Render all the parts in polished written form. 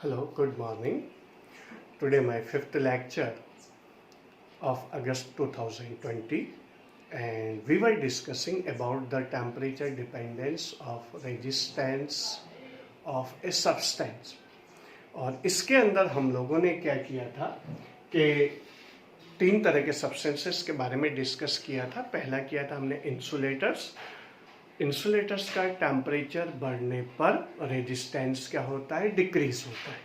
Hello, good morning. Today my fifth lecture of August 2020 and we were discussing about the temperature dependence of resistance of a substance. और इसके अंदर हम लोगों ने क्या किया था कि तीन तरह के सब्सटेंसेस के बारे में डिस्कस किया था। पहला किया था हमने इंसुलेटर्स का टेम्परेचर बढ़ने पर रेजिस्टेंस क्या होता है, डिक्रीज होता है।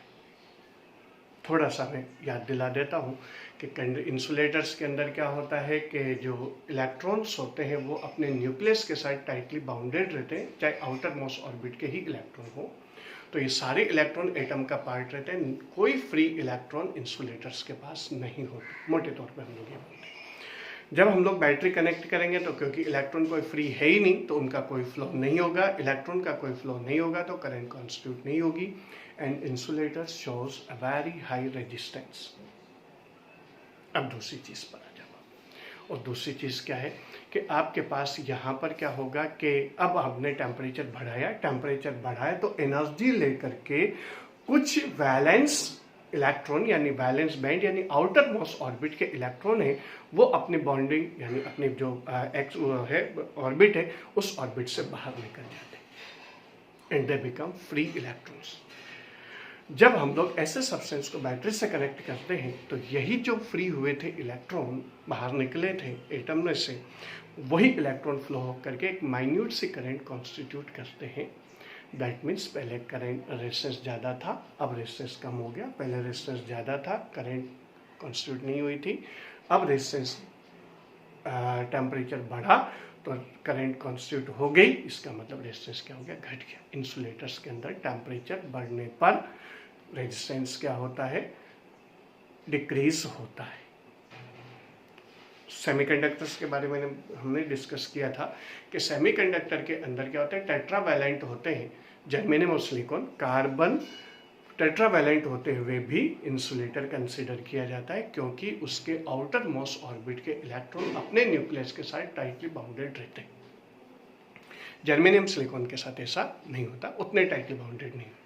थोड़ा सा मैं याद दिला देता हूँ कि इंसुलेटर्स के अंदर क्या होता है कि जो इलेक्ट्रॉन्स होते हैं वो अपने न्यूक्लियस के साथ टाइटली बाउंडेड रहते हैं, चाहे आउटर मोस्ट ऑर्बिट के ही इलेक्ट्रॉन हो। तो ये सारे इलेक्ट्रॉन एटम का पार्ट रहते हैं, कोई फ्री इलेक्ट्रॉन इंसुलेटर्स के पास नहीं होते। मोटे तौर पर हम लोग ये बोलते हैं। जब हम लोग बैटरी कनेक्ट करेंगे तो क्योंकि इलेक्ट्रॉन कोई फ्री है ही नहीं तो उनका कोई फ्लो नहीं होगा, इलेक्ट्रॉन का कोई फ्लो नहीं होगा तो करंट कॉन्स्टिट्यूट नहीं होगी and insulator shows a very high resistance. अब दूसरी चीज पर आ जाओ, और दूसरी चीज क्या है कि आपके पास यहाँ पर क्या होगा कि अब आपने टेम्परेचर बढ़ाया तो एनर्जी लेकर के कुछ वैलेंस इलेक्ट्रॉन यानी वैलेंस बैंड यानी आउटर मोस्ट ऑर्बिट के इलेक्ट्रॉन है वो अपनी बॉन्डिंग यानी अपने जो एक्स है ऑर्बिट है उस ऑर्बिट से बाहर निकल जाते हैं and they become free electrons. जब हम लोग ऐसे सब्सटेंस को बैटरी से कनेक्ट करते हैं तो यही जो फ्री हुए थे इलेक्ट्रॉन बाहर निकले थे एटम में से, वही इलेक्ट्रॉन फ्लो होकर के एक माइन्यूट सी करंट कॉन्स्टिट्यूट करते हैं। दैट मीन्स पहले करंट रेजिस्टेंस ज़्यादा था, अब रेजिस्टेंस कम हो गया। पहले रेजिस्टेंस ज़्यादा था, करंट कॉन्स्टिट्यूट नहीं हुई थी। अब रेजिस्टेंस टेम्परेचर बढ़ा तो करंट कॉन्स्टिट्यूट हो गई। इसका मतलब रेजिस्टेंस क्या हो गया, घट गया। इंसुलेटर्स के अंदर टेम्परेचर बढ़ने पर रेजिस्टेंस क्या होता है, डिक्रीज होता है। सेमीकंडक्टर्स के बारे में हमने डिस्कस किया था कि सेमीकंडक्टर के अंदर क्या होता है, टेट्रावैलेंट होते हैं। जर्मेनियम और सिलिकॉन कार्बन टेट्रावैलेंट होते हुए भी इंसुलेटर कंसीडर किया जाता है क्योंकि उसके आउटर मोस्ट ऑर्बिट के इलेक्ट्रॉन अपने न्यूक्लियस के साथ टाइटली बाउंडेड रहते हैं। जर्मेनियम सिलिकॉन के साथ ऐसा नहीं होता, उतने टाइटली बाउंडेड नहीं होते।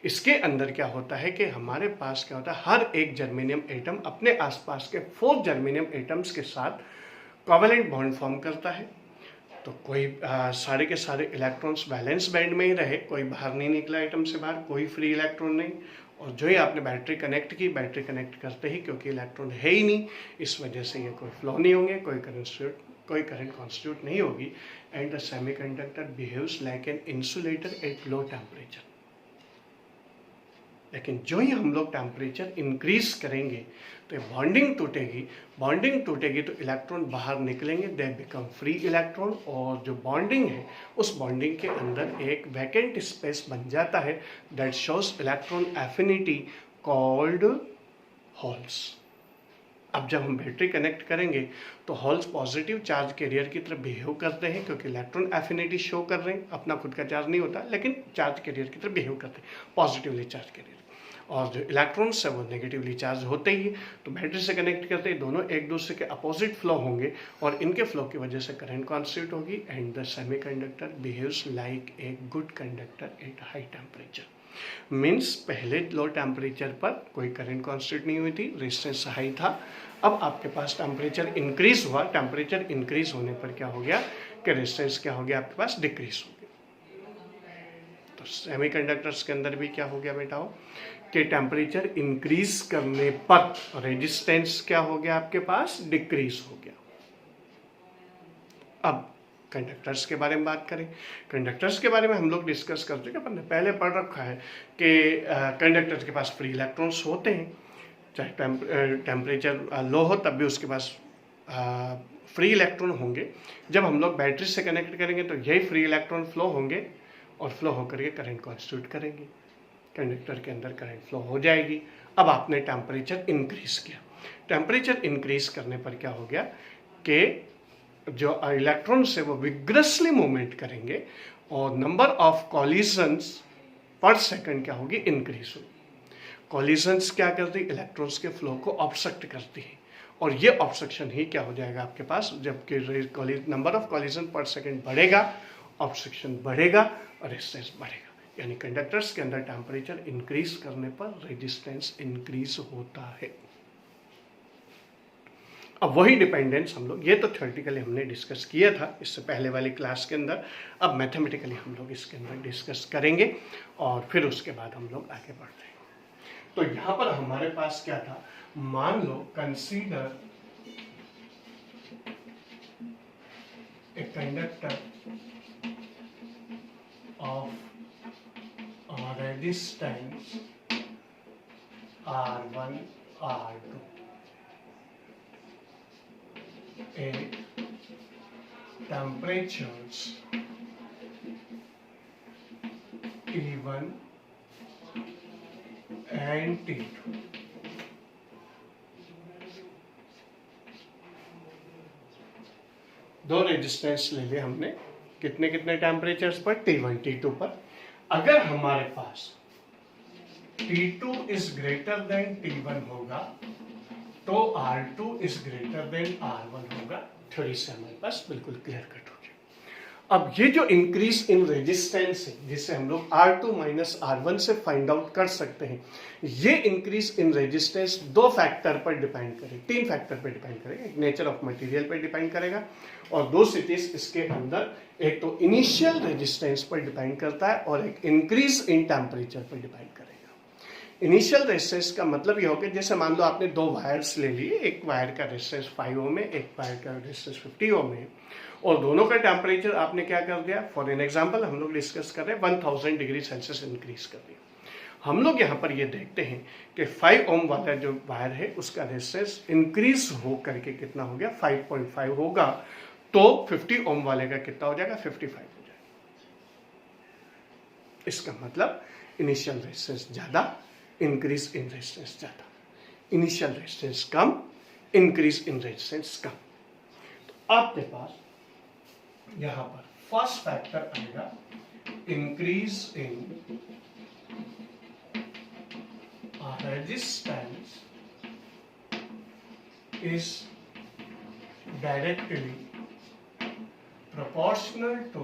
इसके अंदर क्या होता है कि हमारे पास क्या होता है, हर एक जर्मेनियम एटम अपने आसपास के 4 जर्मेनियम एटम्स के साथ कोवेलेंट बॉन्ड फॉर्म करता है। तो कोई सारे के सारे इलेक्ट्रॉन्स वैलेंस बैंड में ही रहे, कोई बाहर नहीं निकला एटम से बाहर, कोई फ्री इलेक्ट्रॉन नहीं। और जो ही आपने बैटरी कनेक्ट की, बैटरी कनेक्ट करते ही क्योंकि इलेक्ट्रॉन है ही नहीं, इस वजह से ये कोई फ्लो नहीं होंगे, कोई करंट कॉन्स्टिट्यूट नहीं होगी and the semiconductor behaves like an insulator at low temperature. लेकिन जो ही हम लोग टेम्परेचर इंक्रीज करेंगे तो बॉन्डिंग टूटेगी तो इलेक्ट्रॉन बाहर निकलेंगे, दे बिकम फ्री इलेक्ट्रॉन। और जो बॉन्डिंग है उस बॉन्डिंग के अंदर एक वैकेंट स्पेस बन जाता है that shows electron affinity called holes. अब जब हम बैटरी कनेक्ट करेंगे तो होल्स पॉजिटिव चार्ज कैरियर की तरफ बिहेव करते हैं क्योंकि इलेक्ट्रॉन एफिनिटी शो कर रहे हैं, अपना खुद का चार्ज नहीं होता लेकिन चार्ज कैरियर की तरफ बिहेव करते हैं, पॉजिटिवली चार्ज कैरियर। और जो इलेक्ट्रॉन्स है वो नेगेटिवली चार्ज होते ही तो बैटरी से कनेक्ट करते ही दोनों एक दूसरे के अपोजिट फ्लो होंगे और इनके फ्लो की वजह से करंट कॉन्स्टिट्यूट होगी and the semiconductor behaves like a good conductor at high temperature. Means पहले लो टेम्परेचर पर कोई करंट कॉन्स्टिट्यूट नहीं हुई थी, रेजिस्टेंस हाई था। अब आपके पास टेम्परेचर इंक्रीज हुआ, टेम्परेचर इंक्रीज होने पर क्या हो गया कि रेजिस्टेंस क्या हो गया, आपके पास डिक्रीज हो गया। तो सेमीकंडक्टर्स के अंदर भी क्या हो गया बेटा हो कि टेम्परेचर इंक्रीज करने पर रेजिस्टेंस क्या हो गया, आपके पास डिक्रीज हो गया। अब कंडक्टर्स के बारे में बात करें, कंडक्टर्स के बारे में हम लोग डिस्कस कर चुके, अपन ने पहले पढ़ रखा है कि कंडक्टर्स के पास फ्री इलेक्ट्रॉन्स होते हैं, चाहे टेम्परेचर लो हो तब भी उसके पास फ्री इलेक्ट्रॉन होंगे। जब हम लोग बैटरी से कनेक्ट करेंगे तो यही फ्री इलेक्ट्रॉन फ्लो होंगे और फ्लो होकर के करंट कॉन्स्टिट्यूट करेंगे, कंडक्टर के अंदर करंट फ्लो हो जाएगी। अब आपने टेम्परेचर इंक्रीज किया, टेम्परेचर इंक्रीज करने पर क्या हो गया कि जो इलेक्ट्रॉन्स है वो विग्रसली मूवमेंट करेंगे और नंबर ऑफ कॉलिजन्स पर सेकंड क्या होगी, इंक्रीज होगी। कॉलिजन्स क्या करती है, इलेक्ट्रॉन्स के फ्लो को ऑब्स्ट्रक्ट करती है और ये ऑब्स्ट्रक्शन ही क्या हो जाएगा आपके पास, जबकि नंबर ऑफ कॉलिजन पर सेकंड बढ़ेगा, ऑब्स्ट्रक्शन बढ़ेगा और रेजिस्टेंस बढ़ेगा। यानी कंडक्टर्स के अंदर टेम्परेचर इंक्रीज करने पर रेजिस्टेंस इंक्रीज होता है। अब वही डिपेंडेंस हम लोग, ये तो थ्योरेटिकली हमने डिस्कस किया था इससे पहले वाली क्लास के अंदर, अब मैथमेटिकली हम लोग इसके अंदर डिस्कस करेंगे और फिर उसके बाद हम लोग आगे बढ़ते हैं। तो यहाँ पर हमारे पास क्या था, मान low consider a conductor of resistance R1 R2 at temperatures T1 and T2. दो रेजिस्टेंस ले लिए हमने, कितने कितने टेम्परेचर्स पर, T1 T2 पर। अगर हमारे पास T2 is greater than T1 होगा तो R2 is greater than R1 होगा। थ्योरी से हमारे पास बिल्कुल क्लियर कट हो गया। अब ये जो इंक्रीज इन रेजिस्टेंस है, जिसे हम लोग R2 माइनस R1 से फाइंड आउट कर सकते हैं, ये इंक्रीज इन रेजिस्टेंस दो फैक्टर पर डिपेंड करेगा, तीन फैक्टर पर डिपेंड करेगा। एक नेचर ऑफ मटेरियल पर डिपेंड करेगा और दो सिटीज इसके अंदर, एक तो इनिशियल रेजिस्टेंस पर डिपेंड करता है और एक इंक्रीज इन टेम्परेचर पर डिपेंड करेगा। इनिशियल रेजिस्टेंस का मतलब ये हो गया, जैसे मान लो आपने दो वायर्स ले लिए, एक वायर का रेजिस्टेंस 5 ओम है, एक वायर का रेजिस्टेंस 50 ओम है, और दोनों का टेम्परेचर आपने क्या कर दिया, फॉर एन एग्जांपल हम लोग डिस्कस कर रहे हैं 1000 डिग्री सेल्सियस इंक्रीज कर दिया। हम लोग यहाँ पर ये देखते हैं कि 5 ओम वाला जो वायर है उसका रेजिस्टेंस इंक्रीज हो करके कितना हो गया, 5.5 होगा, तो 50 ओम वाले का कितना हो जाएगा, 55 हो जाएगा। इसका मतलब इनिशियल रेजिस्टेंस ज्यादा, इंक्रीज इन रेजिस्टेंस ज्यादा, इनिशियल रेजिस्टेंस कम, इंक्रीज इन रेजिस्टेंस कम। तो आपके पास यहां पर फर्स्ट फैक्टर आएगा increase in resistance is directly proportional to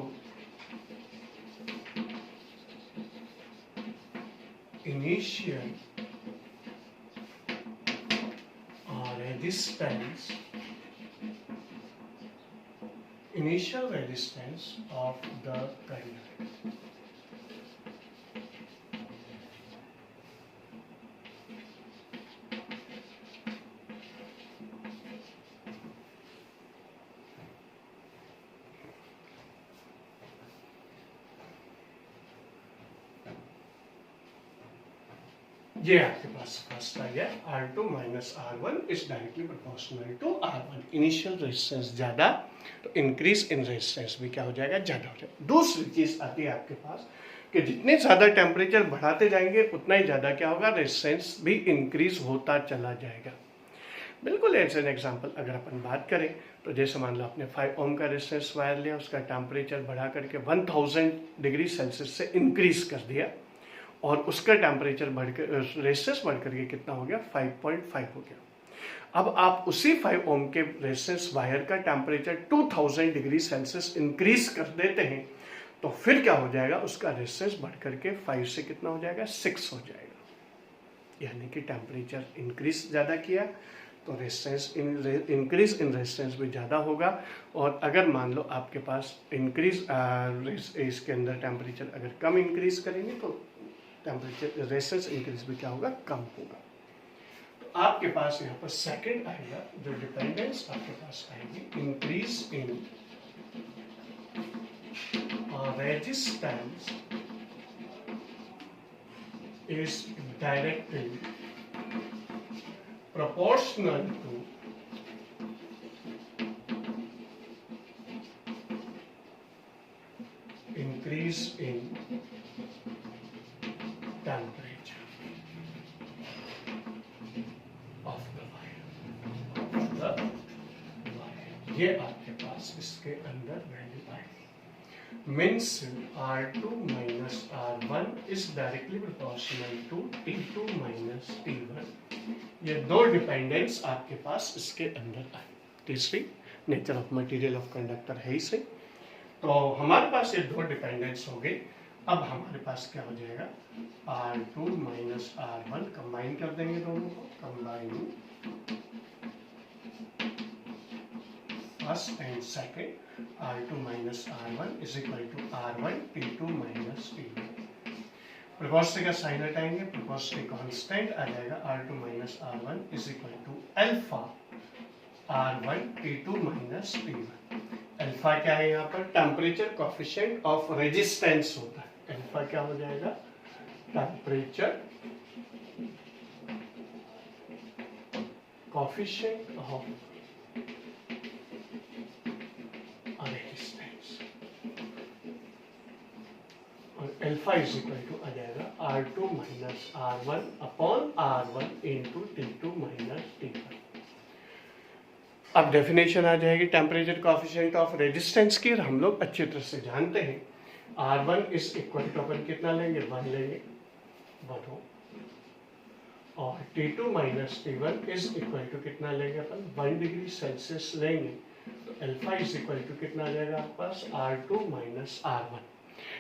initial resistance of the conductor. ये आपके पास फर्स्ट आ गया, R2 minus R1 is directly proportional to R1। Initial resistance ज्यादा तो इंक्रीज इन रेजिस्टेंस भी क्या हो जाएगा, ज्यादा हो जाएगा। दूसरी चीज आती है आपके पास कि जितने ज्यादा टेम्परेचर बढ़ाते जाएंगे उतना ही ज्यादा क्या होगा, रेजिस्टेंस भी इंक्रीज होता चला जाएगा। बिल्कुल एज एन एग्जाम्पल अगर अपन बात करें तो जैसे मान लो आपने 5 ओम का रेजिस्टेंस वायर लिया, उसका टेम्परेचर बढ़ा करके 1000 डिग्री सेल्सियस से इंक्रीज कर दिया और उसका टेम्परेचर बढ़कर, रेजिस्टेंस बढ़ करके कितना हो गया, 5.5 हो गया। अब आप उसी 5 ओम के रेजिस्टेंस वायर का टेम्परेचर 2000 डिग्री सेल्सियस इंक्रीज कर देते हैं तो फिर क्या हो जाएगा, उसका रेजिस्टेंस बढ़ करके 5 से कितना हो जाएगा, 6 हो जाएगा। यानी कि टेम्परेचर इंक्रीज ज़्यादा किया तो रेजिस्टेंस इंक्रीज इन रेजिस्टेंस भी ज़्यादा होगा। और अगर मान लो आपके पास इंक्रीज इसके अंदर टेम्परेचर अगर कम इंक्रीज करेंगे तो टेम्परेचर रेजिस्टेंस इंक्रीज भी क्या होगा, कम होगा। तो आपके पास यहाँ पर सेकंड आएगा, जो डिपेंडेंस आपके पास आएगी, increase in resistance is directly proportional to increase in temperature of the wire. ये आपके पास इसके अंदर वैल्यू आएगी। Means R2 minus R1 is directly proportional to T2 minus T1। ये दो डिपेंडेंस आपके पास इसके अंदर आए। तीसरी nature of material of conductor है इसे। तो हमारे पास ये दो डिपेंडेंस हो गई। अब हमारे पास क्या हो जाएगा, R2 माइनस R1, कंबाइन कर देंगे दोनों को, combine first and second, R2 minus R1 is equal to R1 T2 minus T1। प्रिकॉस्टे का साइन हटाएंगे, प्रिकॉस्टे कांस्टेंट आ जाएगा R2 minus R1 is equal to alpha R1 T2 minus T1। Alpha क्या है यहाँ पर, टेम्परेचर कोफिशिएंट ऑफ रेजिस्टेंस होता है। अल्फा क्या हो जाएगा, टेम्परेचर कोफिशिएंट ऑफ रेजिस्टेंस, और अल्फा इज इक्वल टू आ जाएगा R2 minus R1 upon R1 into T2 minus T1। अब डेफिनेशन आ जाएगी टेम्परेचर कोफिशिएंट ऑफ रेजिस्टेंस की, और हम लोग अच्छी तरह से जानते हैं R1 इज इक्वल टू अपन कितना लेंगे, 1 लेंगे, 1 हो, और T2 minus T1 is equal to कितना लेंगे अपन, 1 डिग्री सेल्सियस लेंगे, तो अल्फा इज इक्वल टू कितना आ जाएगा आपके पास, R2 माइनस R1।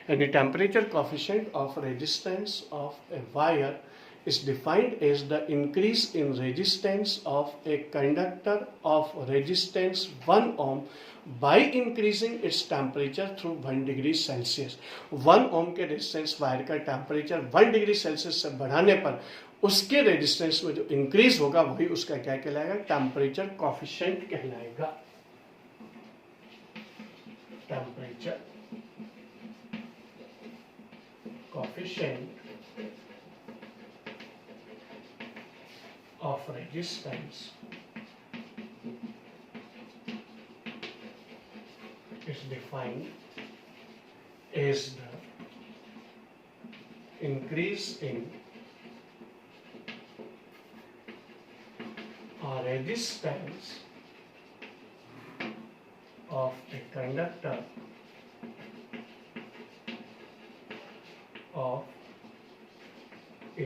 यानी temperature coefficient of resistance of a wire is defined as the increase in resistance of a conductor of resistance 1 ohm by increasing its temperature through 1 degree Celsius। 1 ohm के resistance wire का temperature 1 degree Celsius से बढ़ाने पर उसके resistance में जो increase होगा वही उसका क्या कहलाएगा, टेम्परेचर कोफिशिएंट कहलाएगा। Temperature coefficient of resistance is defined as the increase in resistance of a conductor of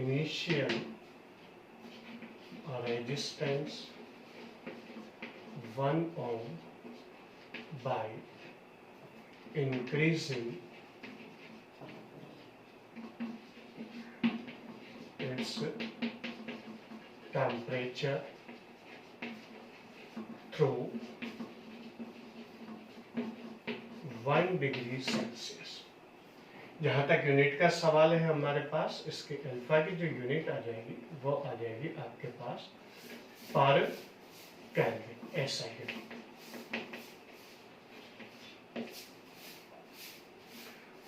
initial resistance 1 ohm by increasing its temperature through 1 degree Celsius। जहाँ तक यूनिट का सवाल है हमारे पास, इसके अल्फा की जो यूनिट आ जाएगी वो आ जाएगी आपके पास पर केल्विन, ऐसा है।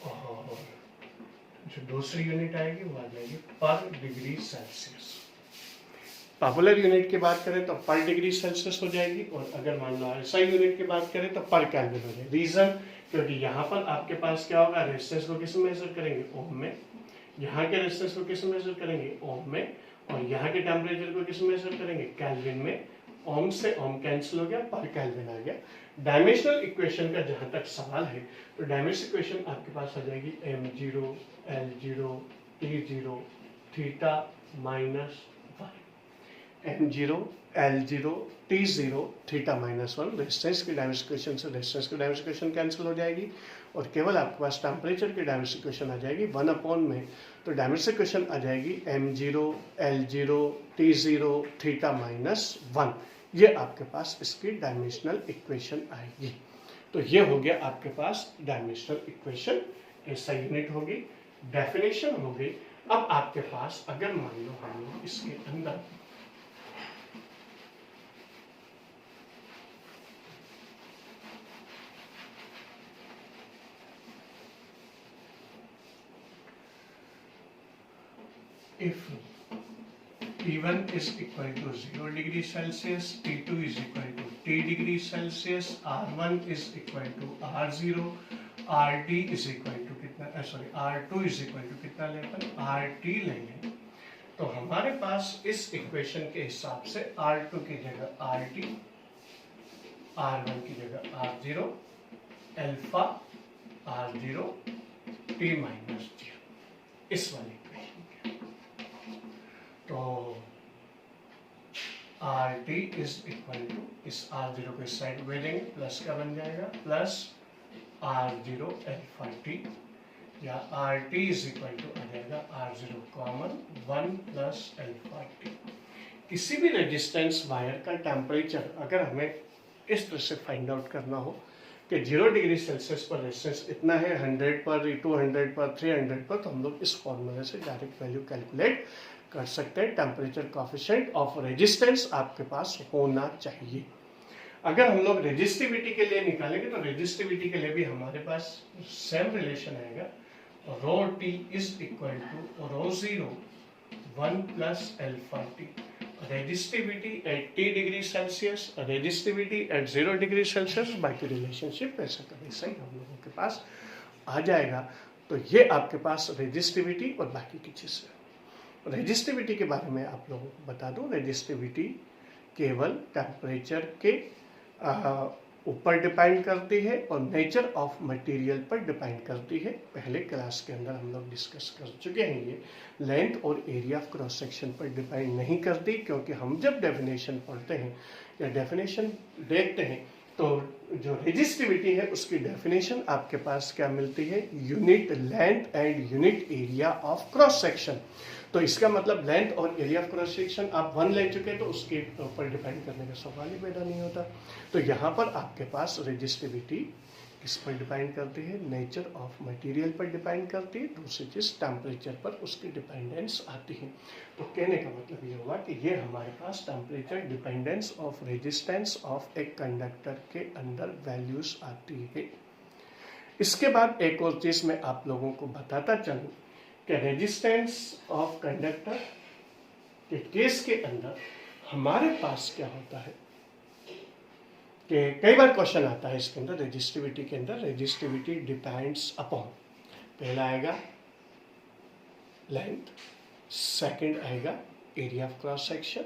और जो दूसरी यूनिट आएगी वो आ जाएगी पर डिग्री सेल्सियस। पॉपुलर यूनिट की बात करें तो पर डिग्री सेल्सियस हो जाएगी, और अगर मान लो ऐसा यूनिट की बात करें तो पर केल्विन हो जाएगी। रीजन, क्योंकि यहाँ पर आपके पास क्या होगा, रेजिस्टेंस को किस में मेजर करेंगे, ओम में, यहाँ के रेजिस्टेंस को किस में मेजर करेंगे, ओम में, और यहाँ के टेम्परेचर को किस में मेजर करेंगे, केल्विन में। ओम से ओम कैंसिल हो गया, पर केल्विन आ गया। डायमेंशनल इक्वेशन का जहाँ तक सवाल है तो डायमेंशनल इक्वेशन आपके पास आ जाएगी m0 L0 T0 theta minus 1, m0 L0 T0 theta minus 1। Resistance की डायमेंशनल इक्वेशन से रेजिस्टेंस की डायमेंशनल इक्वेशन कैंसिल हो जाएगी, और केवल आपके पास टेम्परेचर की डायमेंशनल इक्वेशन आ जाएगी 1 अपॉन में, तो डायमेंशनल इक्वेशन आ जाएगी m0 L0 T0 theta minus 1। ये आपके पास इसकी डायमेंशनल इक्वेशन आएगी। तो ये हो गया आपके पास डायमेंशनल इक्वेशन, ऐसा यूनिट होगी, डेफिनेशन होगी। अब आपके पास अगर मान लो हम लोग इसके अंदर if T1 is equal to 0 degree Celsius, T2 is equal to T degree Celsius, R1 is equal to R0, RT is equal to कितना, R2 is equal to कितना ले अपन, RT ले लें, तो हमारे पास इस इक्वेशन के हिसाब से R2 की जगह RT, R1 की जगह R0, alpha R0 T minus 0, इस वाली तो RT इज इक्वल टू, इस R0 को इस साइड में लेंगे, प्लस का बन जाएगा, प्लस R0 अल्फा T या R T is equal to आ जाएगा R0 common 1 plus alpha T. किसी भी रेजिस्टेंस वायर का टेम्परेचर अगर हमें इस तरह से फाइंड आउट करना हो कि 0 डिग्री सेल्सियस पर रेजिस्टेंस इतना है, 100 पर, 200 पर, 300 पर, तो हम लोग इस फॉर्मूले से डायरेक्ट वैल्यू कैलकुलेट कर सकते हैं। टेम्परेचर कोएफिशिएंट ऑफ रेजिस्टेंस आपके पास होना चाहिए। अगर हम लोग रेजिस्टिविटी के लिए निकालेंगे तो रेजिस्टिविटी के लिए भी हमारे पास सेम रिलेशन आएगा, rho T is equal to rho 0 1 plus alpha T. Resistivity at T degree Celsius, resistivity at 0 degree Celsius, बाकी रिलेशनशिप वैसा का वैसा ही हम लोगों के पास आ जाएगा। तो ये आपके पास रेजिस्टिविटी और बाकी की चीज़ है। रेजिस्टिविटी के बारे में आप लोगों को बता दूं, रेजिस्टिविटी केवल टेम्परेचर के ऊपर डिपेंड करती है और नेचर ऑफ मटेरियल पर डिपेंड करती है। पहले क्लास के अंदर हम लोग डिस्कस कर चुके हैं। ये लेंथ और एरिया ऑफ क्रॉस सेक्शन पर डिपेंड नहीं करती, क्योंकि हम जब डेफिनेशन पढ़ते हैं या डेफिनेशन देखते हैं तो जो रेजिस्टिविटी है उसकी डेफिनेशन आपके पास क्या मिलती है, unit length and unit area of cross section. तो इसका मतलब लेंथ और एरिया ऑफ क्रॉस सेक्शन आप 1 ले चुके तो उसके ऊपर डिपेंड करने का सवाल ही पैदा नहीं होता। तो यहाँ पर आपके पास रेजिस्टिविटी किस पर डिपेंड करती है, नेचर ऑफ मटेरियल पर डिपेंड करती है। दूसरी चीज़ टेम्परेचर पर उसकी डिपेंडेंस आती है। तो कहने का मतलब ये हुआ कि ये हमारे पास temperature dependence of resistance of एक कंडक्टर के अंदर वैल्यूज आती है। इसके बाद एक और चीज़ मैं आप लोगों को बताता चलूँ कि रेजिस्टेंस ऑफ कंडक्टर के केस के अंदर हमारे पास क्या होता है कि कई बार क्वेश्चन आता है इसके अंदर, रेजिस्टिविटी के अंदर, रेजिस्टिविटी डिपेंड्स अपॉन, पहला आएगा लेंथ, सेकंड आएगा area of cross section,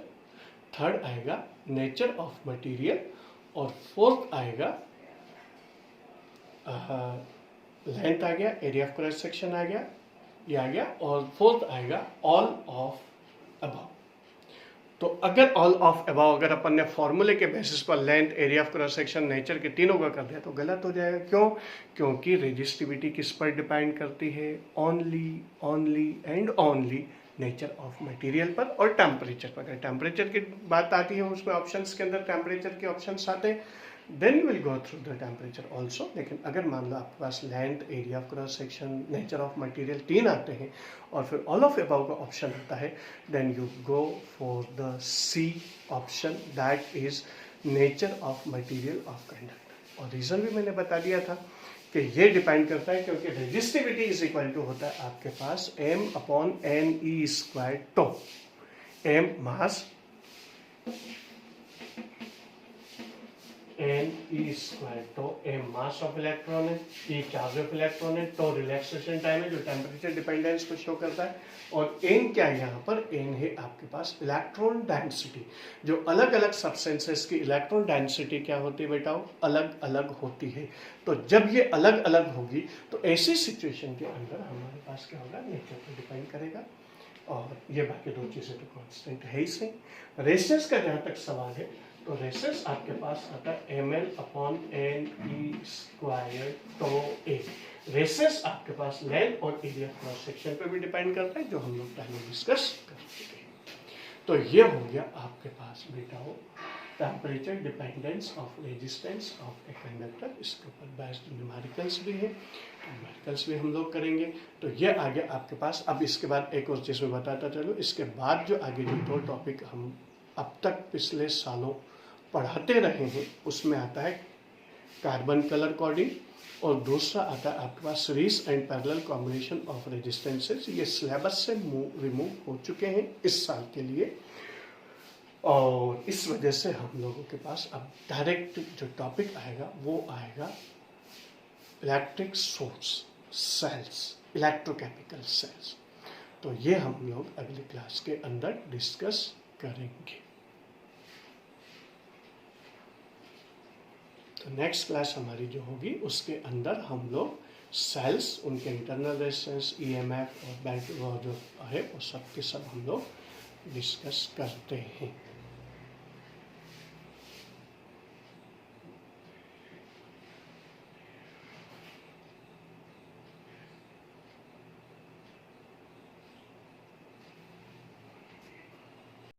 third आएगा नेचर ऑफ मटेरियल और फोर्थ आएगा लेंथ आ गया, एरिया ऑफ क्रॉस सेक्शन आ गया, ये आ गया, और फोर्थ आएगा ऑल ऑफ अबव। तो अगर ऑल ऑफ अबव अगर अपन ने फॉर्मूले के बेसिस पर length, area of cross section, nature के तीनों का कर दिया तो गलत हो जाएगा। क्यों? क्योंकि रेजिस्टिविटी किस पर डिपेंड करती है, only and only nature of material पर और टेम्परेचर पर। अगर टेम्परेचर की बात आती है उसमें ऑप्शंस के अंदर टेम्परेचर के ऑप्शंस आते हैं, then will go through the temperature also. लेकिन अगर मान लो आपके पास length, area of cross section, nature of material 3 आते हैं और फिर ऑल ऑफ अबव का ऑप्शन आता है, then you go for the C option, that is nature of material of conductor. और रीज़न भी मैंने बता दिया था कि ये डिपेंड करता है क्योंकि रेजिस्टिविटी इज इक्वल टू होता है आपके पास m/n/e², तो m मास, n/e², तो m मास ऑफ इलेक्ट्रॉन है, e चार्ज ऑफ इलेक्ट्रॉन है, तो रिलैक्सेशन टाइम है जो टेम्परेचर डिपेंडेंस को शो करता है, और n क्या है यहाँ पर, n है आपके पास इलेक्ट्रॉन डेंसिटी। जो अलग अलग सब्सटेंसेस की इलेक्ट्रॉन डेंसिटी क्या होती है बेटा, अलग अलग होती है। तो जब ये अलग अलग होगी तो ऐसी सिचुएशन के अंदर हमारे पास क्या होगा, नेचर पर डिपेंड करेगा, और ये बाकी दो चीज़ें तो कांस्टेंट है ही सही। रेजिस्टेंस का जहाँ तक सवाल है तो रेजिस्टेंस आपके पास आता है ml/ne², तो a। रेजिस्टेंस आपके पास लेंथ और एरिया क्रॉस सेक्शन पे भी डिपेंड करता है, जो हम लोग पहले डिस्कस कर चुके हैं। तो ये हो गया आपके पास बेटा हो temperature dependence of resistance of a conductor. इसके ऊपर बेस्ड न्यूमेरिकल्स भी है, न्यूमेरिकल्स भी हम लोग करेंगे। तो ये आ गया आपके पास। अब इसके बाद एक और चीज़ मैं बताता चलूँ, इसके बाद जो आगे जो 2 टॉपिक हम अब तक पिछले सालों पढ़ाते रहे हैं उसमें आता है कार्बन कलर कोडिंग, और दूसरा आता है आपके पास series and parallel combination of resistances. ये सिलेबस से रिमूव हो चुके हैं इस साल के लिए, और इस वजह से हम लोगों के पास अब डायरेक्ट जो टॉपिक आएगा वो आएगा electric source cells, electrochemical cells. तो ये हम लोग अगली क्लास के अंदर डिस्कस करेंगे। तो नेक्स्ट क्लास हमारी जो होगी उसके अंदर हम लोग सेल्स, उनके इंटरनल रेजिस्टेंस, ईएमएफ और बैटरी जो है वो सब के सब हम लोग डिस्कस करते हैं।